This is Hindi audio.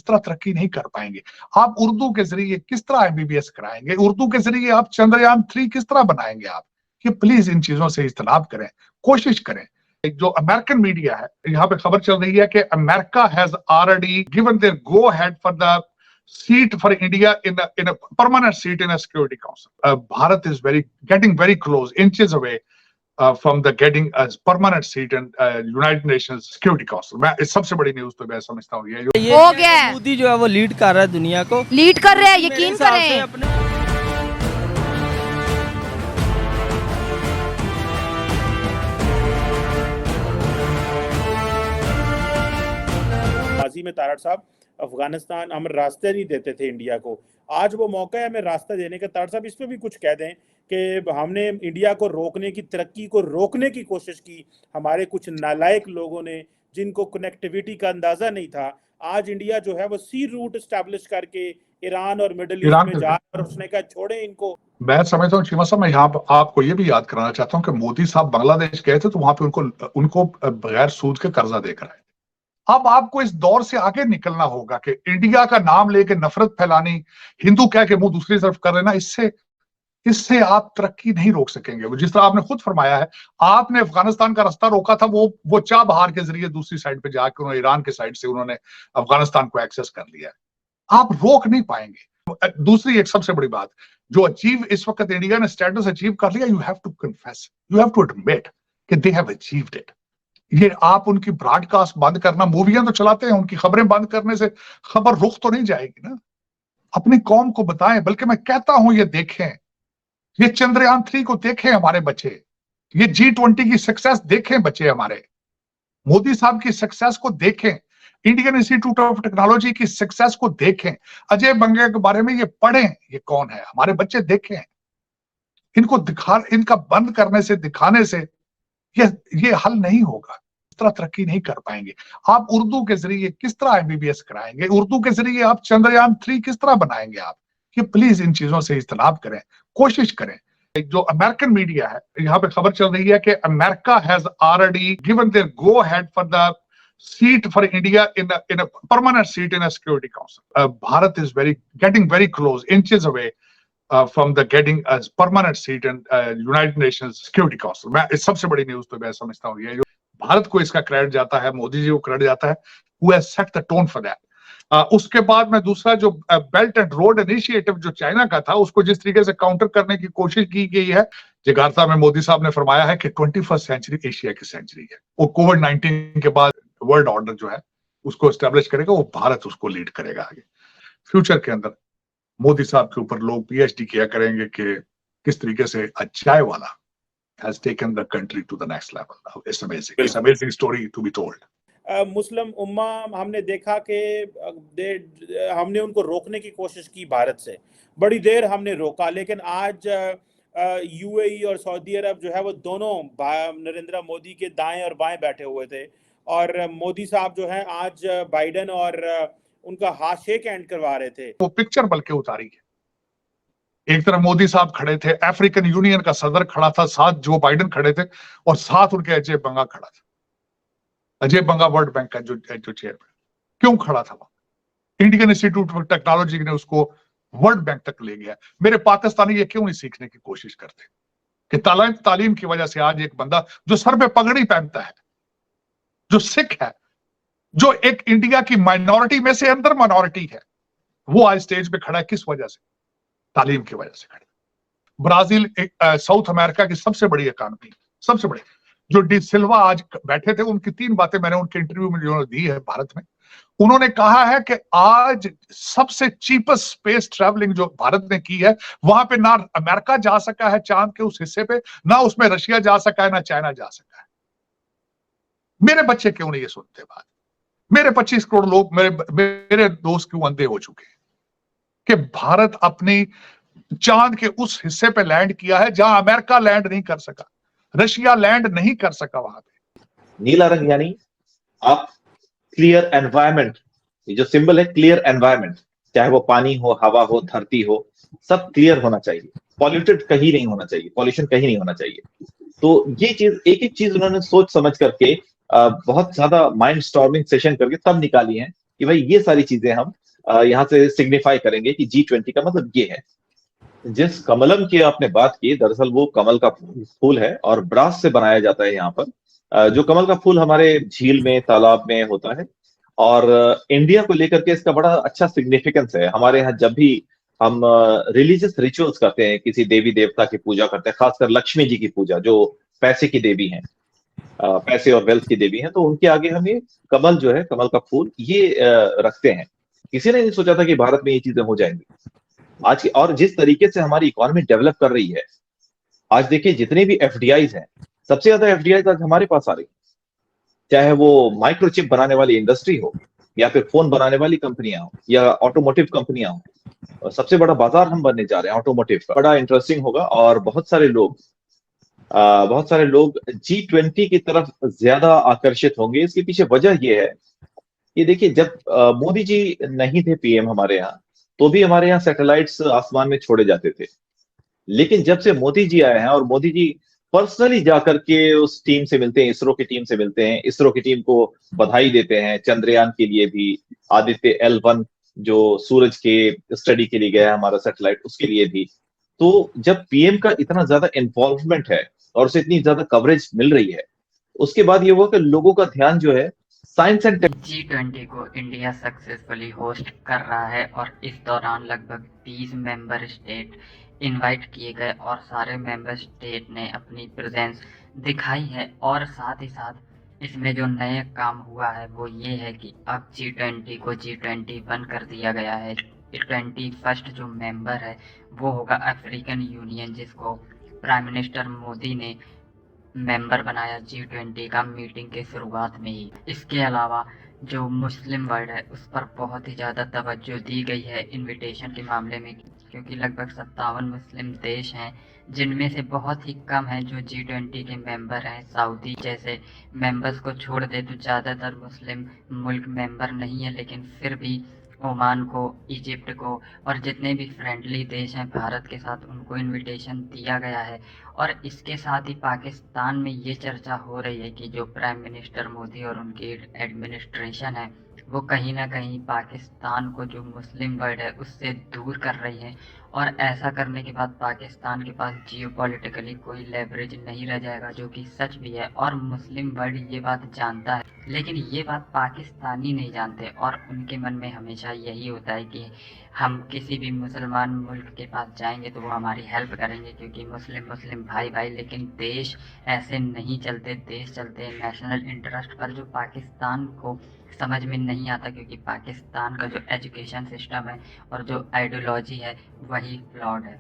इस तरह तरक्की नहीं कर पाएंगे। आप उर्दू के जरिए किस तरह एमबीबीएस कराएंगे, उर्दू के जरिए आप चंद्रयान 3 किस तरह बनाएंगे आप? कि प्लीज इन चीजों से इज्तनाब करें, कोशिश करें। एक जो अमेरिकन मीडिया है, यहाँ पे खबर चल रही है कि America has already given their go head for the seat for India in a permanent seat in a Security Council. Bharat is getting very close, inches away from the getting a permanent seat in United Nations Security Council. मैं इस सबसे बड़ी न्यूज तो मैं समझता हूँ ये हो गया है। मोदी जो है वो लीड कर रहा है दुनिया को, लीड कर रहे हैं, यकीन करें। माजी में तारड़ साहब अफगानिस्तान हम रास्ते नहीं देते थे इंडिया को, आज वो मौका है हमें रास्ता देने का। तारड़ साहब इस पे भी कुछ कह दें कि हमने इंडिया को रोकने की, तरक्की को रोकने की कोशिश की, हमारे कुछ नालायक लोगों ने जिनको कनेक्टिविटी का अंदाजा नहीं था, आज इंडिया जो है वो सी रूट एस्टैब्लिश करके ईरान और मिडिल ईस्ट में जा और उसने कहा छोड़े इनको। मैं समझता हूँ चीमा साहब, मैं यहाँ आपको ये भी याद कराना चाहता हूँ कि मोदी साहब बांग्लादेश गए थे तो वहां पे उनको बगैर सूद के कर्जा देकर आए। अब आपको इस दौर से आगे निकलना होगा कि इंडिया का नाम लेके नफरत फैलानी, हिंदू कह के मुंह दूसरी तरफ कर लेना, इससे आप तरक्की नहीं रोक सकेंगे। जिस तरह आपने खुद फरमाया है, आपने अफगानिस्तान का रास्ता रोका था, वो चाबहार के जरिए दूसरी साइड पे जाकर उन्होंने ईरान के साइड से उन्होंने अफगानिस्तान को एक्सेस कर लिया है। आप रोक नहीं पाएंगे। दूसरी एक सबसे बड़ी बात जो अचीव इस वक्त इंडिया ने स्टेटस अचीव कर लिया, you have to confess, you have to admit कि दे हैव अचीव्ड इट। ये आप उनकी ब्रॉडकास्ट बंद करना, मूवियां तो चलाते हैं, उनकी खबरें बंद करने से खबर रुख तो नहीं जाएगी ना। अपनी कौम को बताएं, बल्कि मैं कहता हूं ये देखें, ये चंद्रयान 3 को देखें हमारे बच्चे, ये G20 की सक्सेस देखें बच्चे हमारे, मोदी साहब की सक्सेस को देखें, इंडियन इंस्टीट्यूट ऑफ टेक्नोलॉजी की सक्सेस को देखें, अजय बंगे के बारे में ये पढ़ें, ये कौन है, हमारे बच्चे देखें। इनका बंद करने से, दिखाने से ये हल नहीं होगा। इस तरह तरक्की नहीं कर पाएंगे। आप उर्दू के जरिए किस तरह एमबीबीएस कराएंगे, उर्दू के जरिए आप चंद्रयान 3 किस तरह बनाएंगे आप? कि प्लीज इन चीजों से इज्तनाब करें, कोशिश करें। एक जो अमेरिकन मीडिया है, यहाँ पे खबर चल रही है कि America has already given their go head for the seat for India in a permanent seat in a Security Council. Bharat is getting very close, inches away from the getting a permanent seat in United Nations Security Council. मैं इस सबसे बड़ी न्यूज तो मैं समझता हूँ ये जो भारत को इसका क्रेडिट जाता है, मोदी जी को क्रेडिट जाता है, who has set the tone for that. उसके बाद में दूसरा जो बेल्ट एंड रोड इनिशिएटिव जो चाइना का था, उसको जिस तरीके से काउंटर करने की कोशिश की गई है, जकार्ता में मोदी साहब ने फरमाया है कि 21st सेंचुरी एशिया की सेंचुरी है। वो कोविड-19 के बाद वर्ल्ड ऑर्डर जो है उसको एस्टेब्लिश करेगा, वो भारत उसको लीड करेगा आगे। फ्यूचर के अंदर मोदी साहब के ऊपर लोग पीएचडी किया करेंगे कि किस तरीके से अ चाय वाला has taken the country to the next level. It's amazing. It's an amazing story to be told. मुस्लिम उम्मा हमने देखा कि हमने उनको रोकने की कोशिश की, भारत से बड़ी देर हमने रोका, लेकिन आज यूएई और सऊदी अरब जो है वो दोनों नरेंद्र मोदी के दाएं और बाएं बैठे हुए थे, और मोदी साहब जो हैं आज बाइडेन और उनका हाथ शेक हैंड करवा रहे थे। वो पिक्चर बल्कि उतारी है, एक तरफ मोदी साहब खड़े थे, अफ्रीकन यूनियन का सदर खड़ा था, साथ जो बाइडेन खड़े थे, और साथ उनके अजय बंगा खड़ा था। अजय बंगा वर्ल्ड बैंक का जो चेयरमैन, क्यों खड़ा था वहां? इंडियन इंस्टीट्यूट ऑफ टेक्नोलॉजी ने उसको वर्ल्ड बैंक तक ले गया। मेरे पाकिस्तानी ये क्यों नहीं सीखने की कोशिश करते कि तालीम की वजह से आज एक बंदा जो सर पे पगड़ी पहनता है, जो सिख है, जो एक इंडिया की माइनॉरिटी में से अंदर माइनॉरिटी है, वो आज स्टेज पे खड़ा है। किस वजह से? तालीम की वजह से खड़ा। ब्राजील साउथ अमेरिका की सबसे बड़ी इकॉनमी, सबसे बड़ी, जो डी सिल्वा आज बैठे थे, उनकी 3 बातें मैंने उनके इंटरव्यू में जो दी है भारत में, उन्होंने कहा है कि आज सबसे चीपेस्ट स्पेस ट्रैवलिंग जो भारत ने की है, वहां पे ना अमेरिका जा सका है चांद के उस हिस्से पे, ना उसमें रशिया जा सका है, ना चाइना जा सका है। मेरे बच्चे क्यों नहीं ये सुनते बात? मेरे 25 करोड़ लोग, मेरे दोस्त क्यों अंधे हो चुके हैं कि भारत अपनी चांद के उस हिस्से पे लैंड किया है जहां अमेरिका लैंड नहीं कर सका, रशिया लैंड नहीं कर सका वहां पे। नीला रंग यानी आप क्लियर एनवायरनमेंट, ये जो सिंबल है क्लियर एनवायरनमेंट, चाहे वो पानी हो, हवा हो, धरती हो, सब क्लियर होना चाहिए, पॉल्यूटेड कहीं नहीं होना चाहिए, पॉल्यूशन कहीं नहीं होना चाहिए। तो ये चीज, एक एक चीज उन्होंने सोच समझ करके बहुत ज्यादा माइंड स्टॉर्मिंग सेशन करके तब निकाली है कि भाई ये सारी चीजें हम यहाँ से सिग्निफाई करेंगे कि G20 का मतलब ये है। जिस कमलम की आपने बात की, दरअसल वो कमल का फूल है और ब्रास से बनाया जाता है यहाँ पर। जो कमल का फूल हमारे झील में, तालाब में होता है, और इंडिया को लेकर के इसका बड़ा अच्छा सिग्निफिकेंस है। हमारे यहाँ जब भी हम रिलीजियस रिचुअल्स करते हैं, किसी देवी देवता की पूजा करते हैं, खासकर लक्ष्मी जी की पूजा जो पैसे की देवी हैं, पैसे और वेल्थ की देवी हैं, तो उनके आगे हम ये कमल जो है, कमल का फूल, ये रखते हैं। किसी ने नहीं सोचा था कि भारत में ये चीजें हो जाएंगी आज की। और जिस तरीके से हमारी इकोनॉमी डेवलप कर रही है, आज देखिए जितने भी एफडीआईज हैं, सबसे ज्यादा एफडीआईज आज हमारे पास आ रही है। चाहे वो माइक्रोचिप बनाने वाली इंडस्ट्री हो, या फिर फोन बनाने वाली कंपनियां हो, या ऑटोमोटिव कंपनियां हो। सबसे बड़ा बाजार हम बनने जा रहे हैं ऑटोमोटिव का। बड़ा इंटरेस्टिंग होगा, और बहुत सारे लोग G20 की तरफ ज्यादा आकर्षित होंगे। इसके पीछे वजह यह है कि देखिए, जब मोदी जी नहीं थे पीएम हमारे यहाँ, तो भी हमारे यहाँ सैटेलाइट्स आसमान में छोड़े जाते थे। लेकिन जब से मोदी जी आए हैं, और मोदी जी पर्सनली जाकर के उस टीम से मिलते हैं, इसरो की टीम से मिलते हैं, इसरो की टीम को बधाई देते हैं, चंद्रयान के लिए भी, आदित्य L1 जो सूरज के स्टडी के लिए गया है हमारा सैटेलाइट, उसके लिए भी। तो जब पीएम का इतना ज्यादा इन्वॉल्वमेंट है और उसे इतनी ज्यादा कवरेज मिल रही है, उसके बाद ये हुआ कि लोगों का ध्यान जो है साइंस एंड G20 को इंडिया सक्सेसफुली होस्ट कर रहा है और इस दौरान लगभग 30 मेंबर स्टेट इनवाइट किए गए और सारे मेंबर स्टेट ने अपनी प्रेजेंस दिखाई है। और साथ ही साथ इसमें जो नया काम हुआ है वो ये है कि अब G20 को G21 कर दिया गया है। 21st जो मेंबर है वो होगा अफ्रीकन यूनियन, जिसको प्राइम मिनिस्टर मोदी ने मेंबर बनाया G20 का मीटिंग के शुरुआत में ही। इसके अलावा जो मुस्लिम वर्ल्ड है उस पर बहुत ही ज़्यादा तवज्जो दी गई है इनविटेशन के मामले में, क्योंकि लगभग 57 मुस्लिम देश हैं, जिनमें से बहुत ही कम हैं जो G20 के मेंबर हैं। सऊदी जैसे मेंबर्स को छोड़ दे तो ज़्यादातर मुस्लिम मुल्क मेंबर नहीं है, लेकिन फिर भी ओमान को, इजिप्ट को और जितने भी फ्रेंडली देश हैं भारत के साथ, उनको इनविटेशन दिया गया है। और इसके साथ ही पाकिस्तान में ये चर्चा हो रही है कि जो प्राइम मिनिस्टर मोदी और उनकी एडमिनिस्ट्रेशन है वो कहीं ना कहीं पाकिस्तान को, जो मुस्लिम वर्ल्ड है, उससे दूर कर रही है। और ऐसा करने के बाद पाकिस्तान के पास जियोपॉलिटिकली कोई लेवरेज नहीं रह जाएगा, जो कि सच भी है और मुस्लिम वर्ल्ड ये बात जानता है। लेकिन ये बात पाकिस्तानी नहीं जानते और उनके मन में हमेशा यही होता है कि हम किसी भी मुसलमान मुल्क के पास जाएंगे तो वो हमारी हेल्प करेंगे, क्योंकि मुस्लिम भाई भाई। लेकिन देश ऐसे नहीं चलते, देश चलते हैं नेशनल इंटरेस्ट पर, जो पाकिस्तान को समझ में नहीं आता, क्योंकि पाकिस्तान का जो एजुकेशन सिस्टम है और जो आइडियोलॉजी है वही फ्लॉड है।